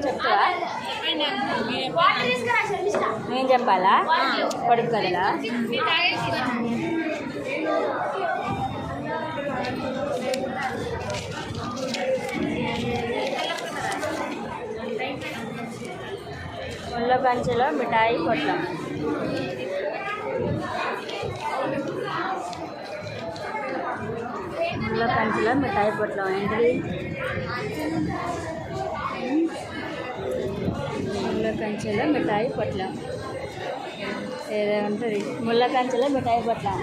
చెప్తావా? నేను చెప్పాలా? పొడుపు కదలా? ముళ్ళ కంచెలో మిఠాయి పొట్లం. ముళ్ళ కంచెలో మిఠాయి పొట్లం ఏంటిది? ముళ్ళ కంచెలో మిఠాయి పొట్లం ఏదో ఉంటుంది. ముళ్ళ కంచెలో మిఠాయి పొట్లం.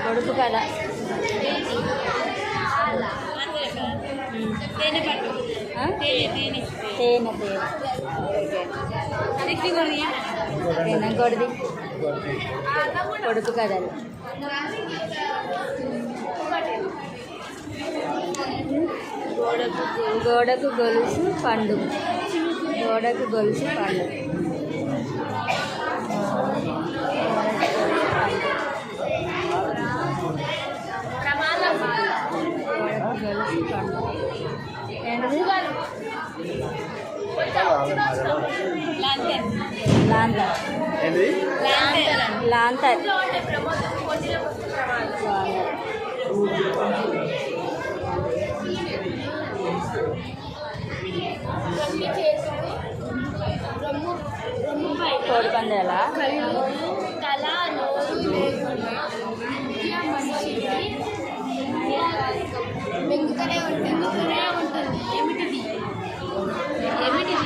పొడుపు కదా. తేనె గొడిది పొడుపు కథలు. గోడకు గొలుసు పండు. గోడకు గొలుసు పండు. గొలుసు పండు ఏంటిది? లాంతర్. కోడిపందేలా? ఏమిటిది?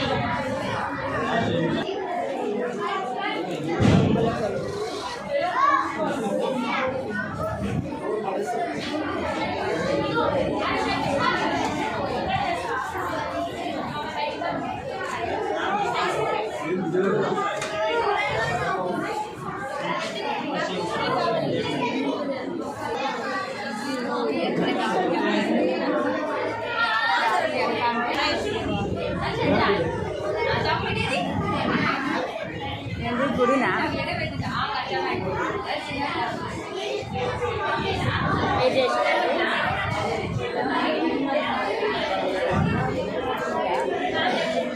గుడినా?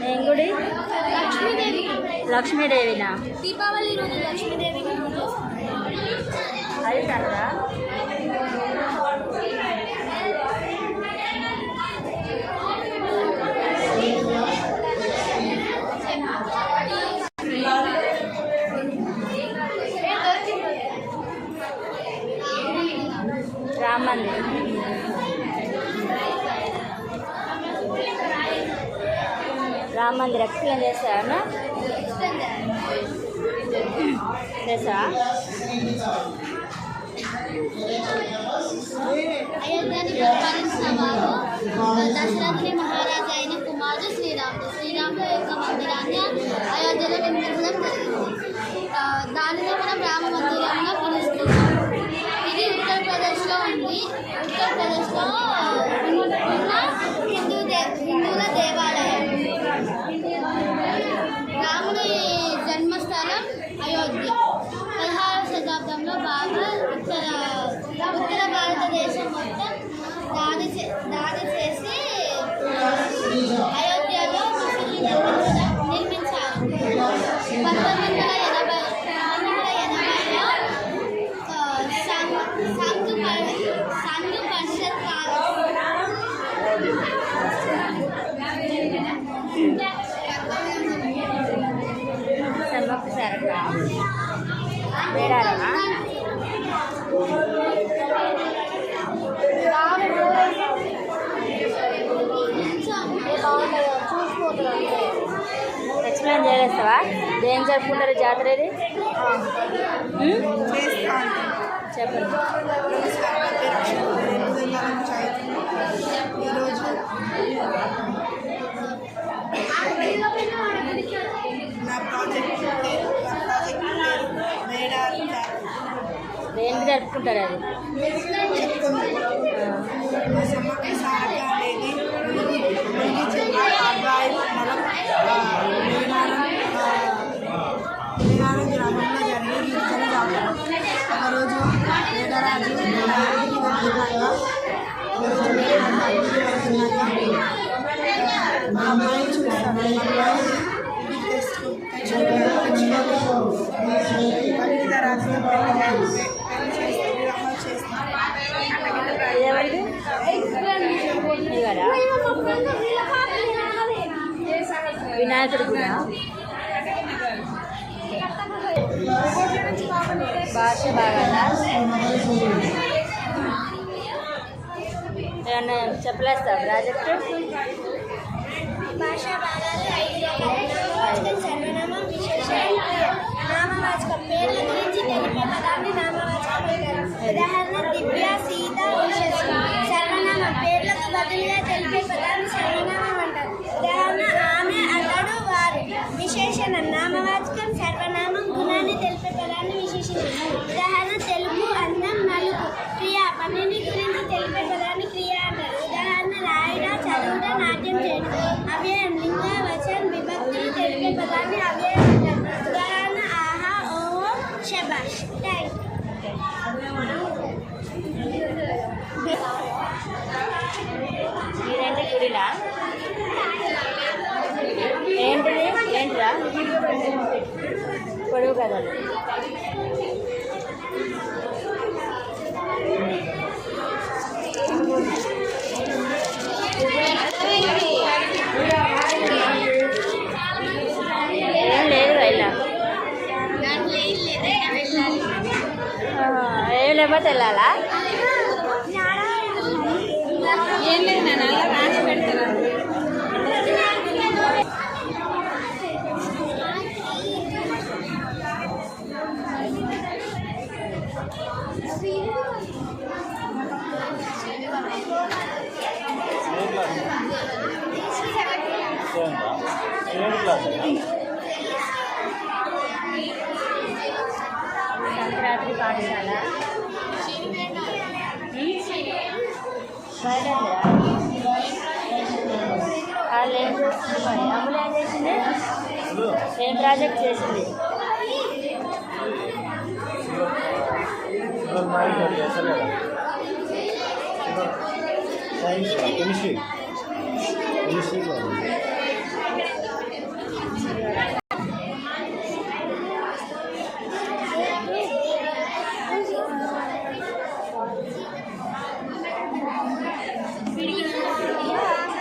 ఏం గుడి? లక్ష్మీదేవినా? దీపావళి రోజు లక్ష్మీదేవిని అది కదా. రామ్ మందిర్. రామ్ మందిర్ ఎక్స్ప్లెయిన్ చేస్తారా? చేసా? అయోధ్యని పరిపాలించిన వారు దశరథుని మహారాజు అయిన కుమారుడు శ్రీరాముడు. శ్రీరాముడు యొక్క మందిరాన్ని అయోధ్యలో నిర్మించడం జరిగింది. దానిలో మనం రామ మందిరంగా పిలుస్తున్నాం. ఇది ఉత్తరప్రదేశ్లో ఉంది. ఉత్తరప్రదేశ్లో ఉన్న హిందువుల దేవాలయం. రాముని జన్మస్థలం అయోధ్య. 16వ శతాబ్దంలో బాగా ఉత్తర భారతదేశం మొత్తం దాడి చేసి అయోధ్యలో నిర్మించారు. 1980లో సంఘ పరిషత్ సమ్మక్క సారక్క వేడారమా? ఎక్స్ప్లెయిన్ చేస్తావా? ఏం జరుపుకుంటారు జాతర ఇది? చెప్పండి. దేనికి జరుపుకుంటారు అది? సమ్మక్క సారక్క అనేది అబ్బాయిలు అమ్మాయి చూస్తాను ఇంటికి తెచ్చుకుంటే రాసిన పెళ్లి చేస్తాను వివాహాలు చేస్తాను ఎవరిది ఇవాడా వినాయకుడు కూడా భాష బాగా ఏమన్నా చెప్పలేస్తావు ప్రాజెక్ట్ భాషా భాగాలు నామవాచకం సర్వనామం విశేషణం నామవాచకం పేర్ల గురించి తెలిపే పదాన్ని నామవాచకం అంటారు. ఉదాహరణ దివ్య సీత ఉషస్సు. సర్వనామం పేర్లకు బదులుగా తెలిపే పదాన్ని సర్వనామం అంటారు. ఉదాహరణ ఆమె అతడు వారు. విశేషణం నామవాచకం సర్వనామం గుణాన్ని తెలిపే పదాన్ని విశేషణం. ఉదాహరణ తెలుపు అందం నలుపు. క్రియ పనిని గురించి తెలిపే పదాన్ని క్రియ అంటారు. ఉదాహరణ రాయడ చదువుట నాట్యం చేయడం. అవ్యయం లింగ వచన్ విభక్తులు తెలిపే పదాన్ని అవ్యయం అంటారు. ఉదాహరణ ఆహా ఓహో శబాష్. థ్యాంక్ మీరేంటి గుడిలా ఏంటిది ఏంటిరా పొడవు కథలు ఏం లేదు ఇలా ఏం లేకపోతే వెళ్ళాలా ఏం లేదు నేను అలా రాసి పెడతాను. సంక్రాంతి పాఠశాల వాళ్ళు ఏం చేస్తుంది మరి అమ్ములు ఏం చేసింది ఏం ప్రాజెక్ట్ చేసింది సైన్స్ కెమిస్ట్రీ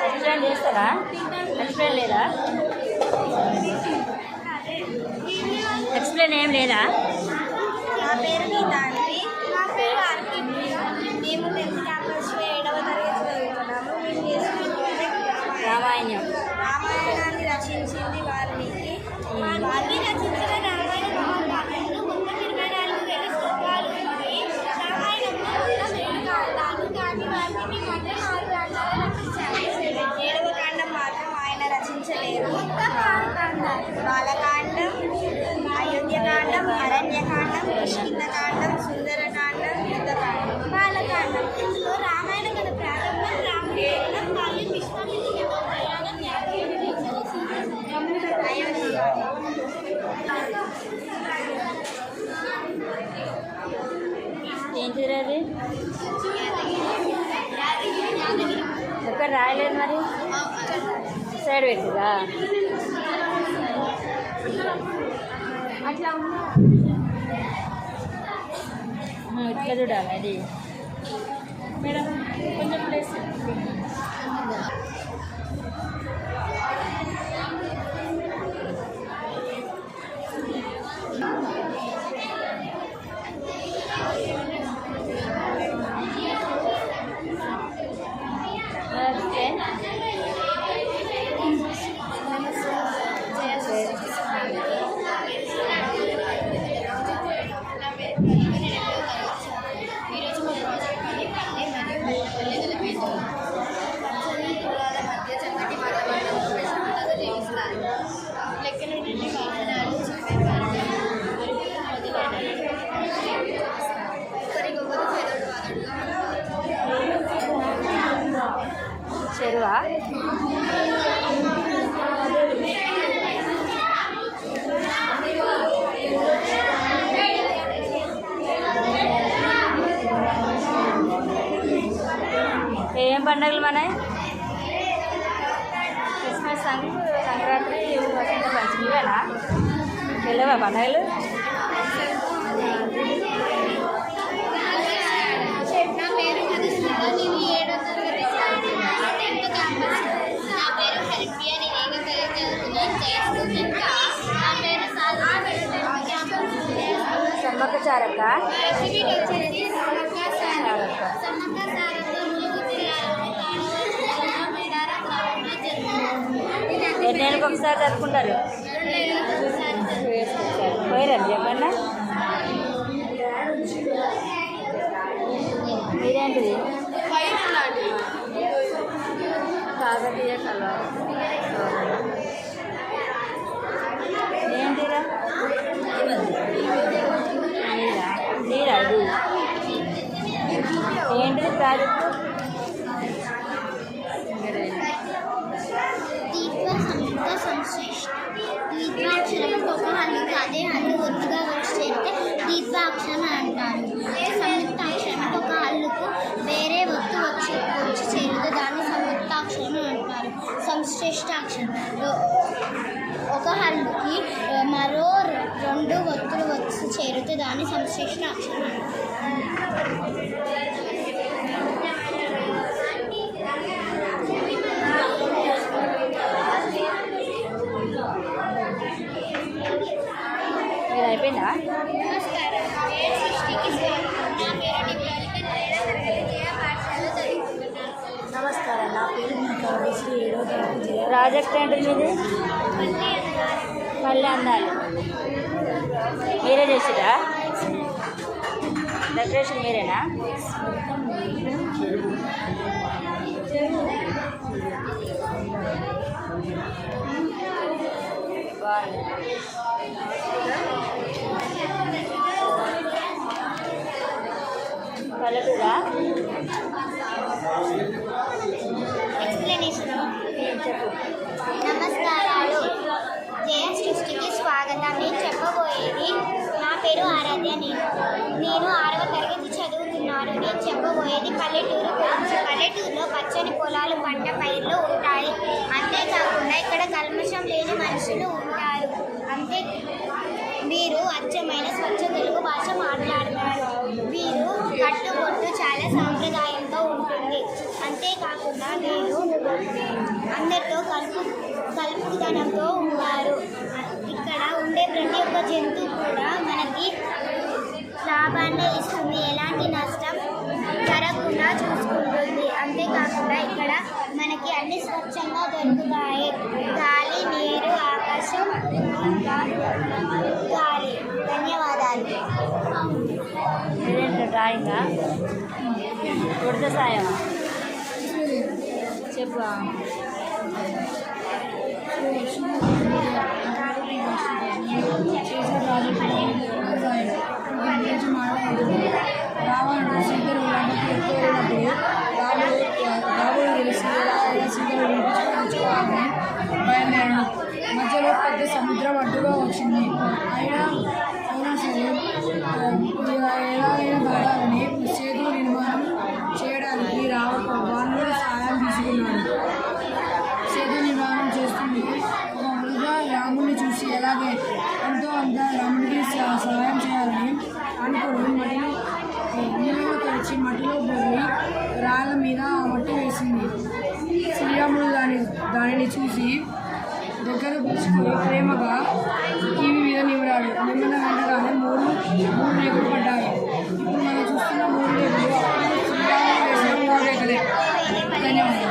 ఎక్స్ప్లెయిన్ చేస్తారా ఎక్స్ప్లెయిన్ లేదా ఎక్స్ప్లెయిన్ ఏం లేదా నా పేరు గీతాంజలి. నా పేరు ఆర్కి. మేము 10th క్యాంపస్లో 7వ తరగతి చదువుతున్నాము. మేము చేసిన ప్రాజెక్ట్ రామాయణం రామాయణాన్ని రచించింది వాల్మీకి. వాల్మీకి రచించిన రామాయణ మహాకావ్యంలో మొత్తం 24,000 శ్లోకాలు ఉన్నాయి. రామాయణంలో మొత్తం 7 కాండాలు, కానీ వాల్మీకి మాత్రం 6 కాండాలు రచించారు. 7వ కాండం మాత్రం ఆయన రచించలేదు. మొత్తం 6 కాండాలు: బాలకాండం, అయోధ్యకాండం, అరణ్యకాండం, కిష్కింధకాండం, సుందరకాండం, యుద్ధకాండం. బాలకాండం ఇందులో రామాయణ కథ ప్రారంభం, రాముడి జననం, బాల్యం, విశ్వామిత్రుడి ప్రయాణం, ఏంటిది అది ఎక్కడ రాయలేదు మరి సైడ్ పెట్టిరా అట్లా ఇట్లా చూడాలి అది మేడం కొంచెం ప్లేస్ చెరువా ఏం పండుగలు మనవి క్రిస్మస్ సంక్రాంతి వసంత పంచమివేనా వెళ్ళవా పండుగలు? నా పేరు మధుస్మిత, నేను 7వ తరగతి చదువుతున్నాను. 10th campus. నా పేరు హరిప్రియ, నేను 7వ తరగతి చదువుతున్నాను. జయస్టూడెంట్. నా పేరు సాధన, 10th campus. Sammakka Sarakka recipe వచ్చేసి సమ్మక్క సారక్క. సమ్మక్క సారక్క ములుగు జిల్లాలోని తాడవలస మేడారం గ్రామంలో జరుగుతుంది. ఎన్నేళ్ళకి ఒకసారి జరుపుకుంటారు? 2 ఏళ్ళకి ఒకసారి. పోయిరండి చెప్పన్నా. మీరేంటిది? కాకతీయ కళ ఏంటిరా? నీరా ఇది ఏంటిది ప్రాజెక్టు? సముద్ర సంశ్లేషణ. ద్విత్వాక్షరం ఒక హల్లుకి అదే హల్లు ఒత్తుగా వచ్చి చేస్తే ద్విత్వాక్షరం అంటారు. సంయుక్తాక్షరం ఒక హల్లుకు వేరే ఒత్తు వచ్చి చేరితే దాన్ని సంయుక్తాక్షరం అంటారు. సంశ్లేష్టాక్షరం ఒక హల్లుకి మరో 2 ఒత్తులు వచ్చి చేరితే దాన్ని సంశ్లేష్టాక్షరం అంటారు. ఇది అయిపోయిందా? నమస్కారం, పేరు సృష్టికి స్వాగతం. నా పేరు నివేదిక, 7వ తరగతి జయ పాఠశాలలో చదువుకుంటున్నాను. నమస్కారం, నా పేరు శ్రీ 7వ తరగతి. ప్రాజెక్ట్ ఏంటి మీది? పల్లె అందాలు. మీరే చేసిరా? డెకరేషన్ మీరేనా? పల్లెటూరా? ఎక్స్ప్లెనేషన్. చెప్పు. నమస్కారాలు, జయ సృష్టికి స్వాగతం. నేను చెప్పబోయేది, నా పేరు ఆరాధ్య, నేను 6వ తరగతి చదువుతున్నాను. నేను చెప్పబోయేది పల్లెటూరు గురించి. పల్లెటూరులో పచ్చని పొలాలు, పంట పైర్లు ఉంటాయి. అంతేకాకుండా ఇక్కడ కల్మషం లేని మనుషులు ఉంటారు. వీరు అచ్చమైన స్వచ్ఛ తెలుగు భాష మాట్లాడతారు. వీరు కట్టుబొట్టు చాలా సాంప్రదాయంతో ఉంటుంది. అంతేకాకుండా వీరు అందరితో కలుపుదనంతో ఉంటారు. ఇక్కడ ఉండే ప్రతి ఒక్క జంతువు కూడా మనకి లాభాన్ని ఇస్తుంది, ఎలాంటి నష్టం జరగకుండా చూసుకుంటుంది. అంతేకాకుండా ఇక్కడ మనకి అన్ని స్వచ్ఛంగా దొరుకుతాయి. గాలి, నీరు, ఆకాశం, గాలి. ధన్యవాదాలు. మీరేంటి డ్రాయింగా? ఉడత సాయమా? చెప్పు. రావణుడు సీతను ఎక్కువైనప్పుడు రాముడు తెలిసి సీతను వినిపించుకోవాలని బయలుదేరాడు. మధ్యలో పెద్ద సముద్రం అడ్డుగా వచ్చింది. అయినా సరే ఎలాగైనా దాడాలని సేతు నిర్మాణం చేయడానికి వానరుడు సహాయం తీసుకున్నాడు. సేతు నిర్మాణం చేస్తుంటే ఒక మృగ రాముడిని చూసి ఎలాగే ఎంతో అంత రాముడికి సహాయం చేయాలని అనుకుని నీళ్ళలో తెరిచి మట్టిలో పోయి రాళ్ళ మీద మట్టి వేసింది. శ్రీరాముడు దానిని చూసి దగ్గర పిలుచుకొని ప్రేమగా టీవీ మీద నిమిరాడు. నిమ్మిన వెంటగానే మూడు రేకులు పడ్డాయి. ఇప్పుడు మనం చూస్తున్న 3 రేకులు అప్పుడు శ్రీరాముడు వేసిన 3 రేకులే. ధన్యవాదాలు.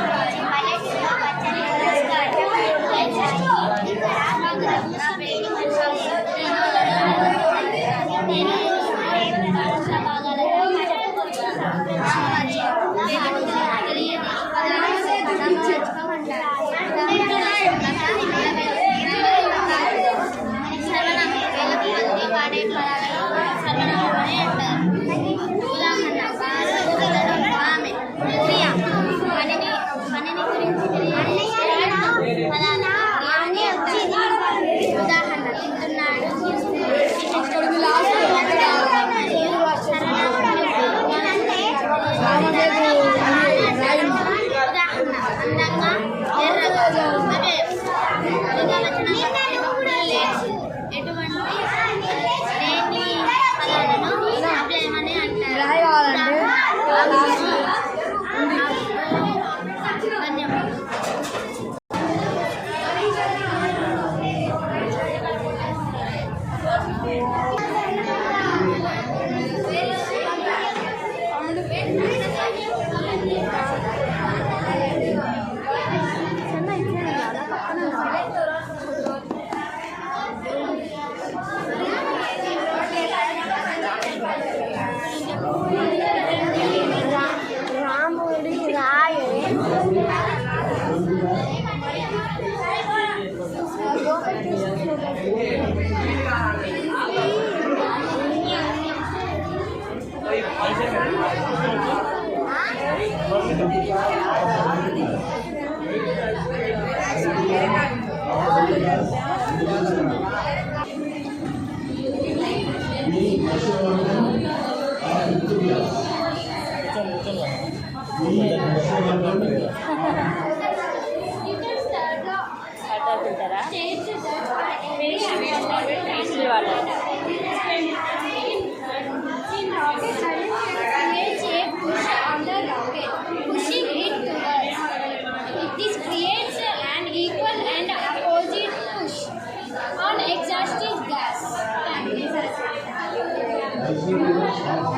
అందంగా ఎర్రగా వాటర్ తింటారా? Mixed water. Pushing it towards. This creates an equal and opposite push on exhausted gas. Explain చేస్తారా?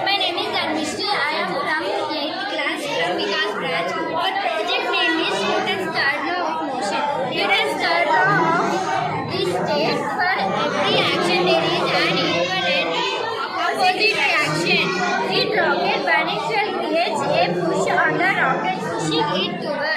My name is Dharmishri. I am from 8th class from Vikas branch. Our project name is Newton's third law of motion. Newton's third law of this states for every action there is an equal and opposite reaction. In rocket, burning shell creates a push on the rocket, pushing it towards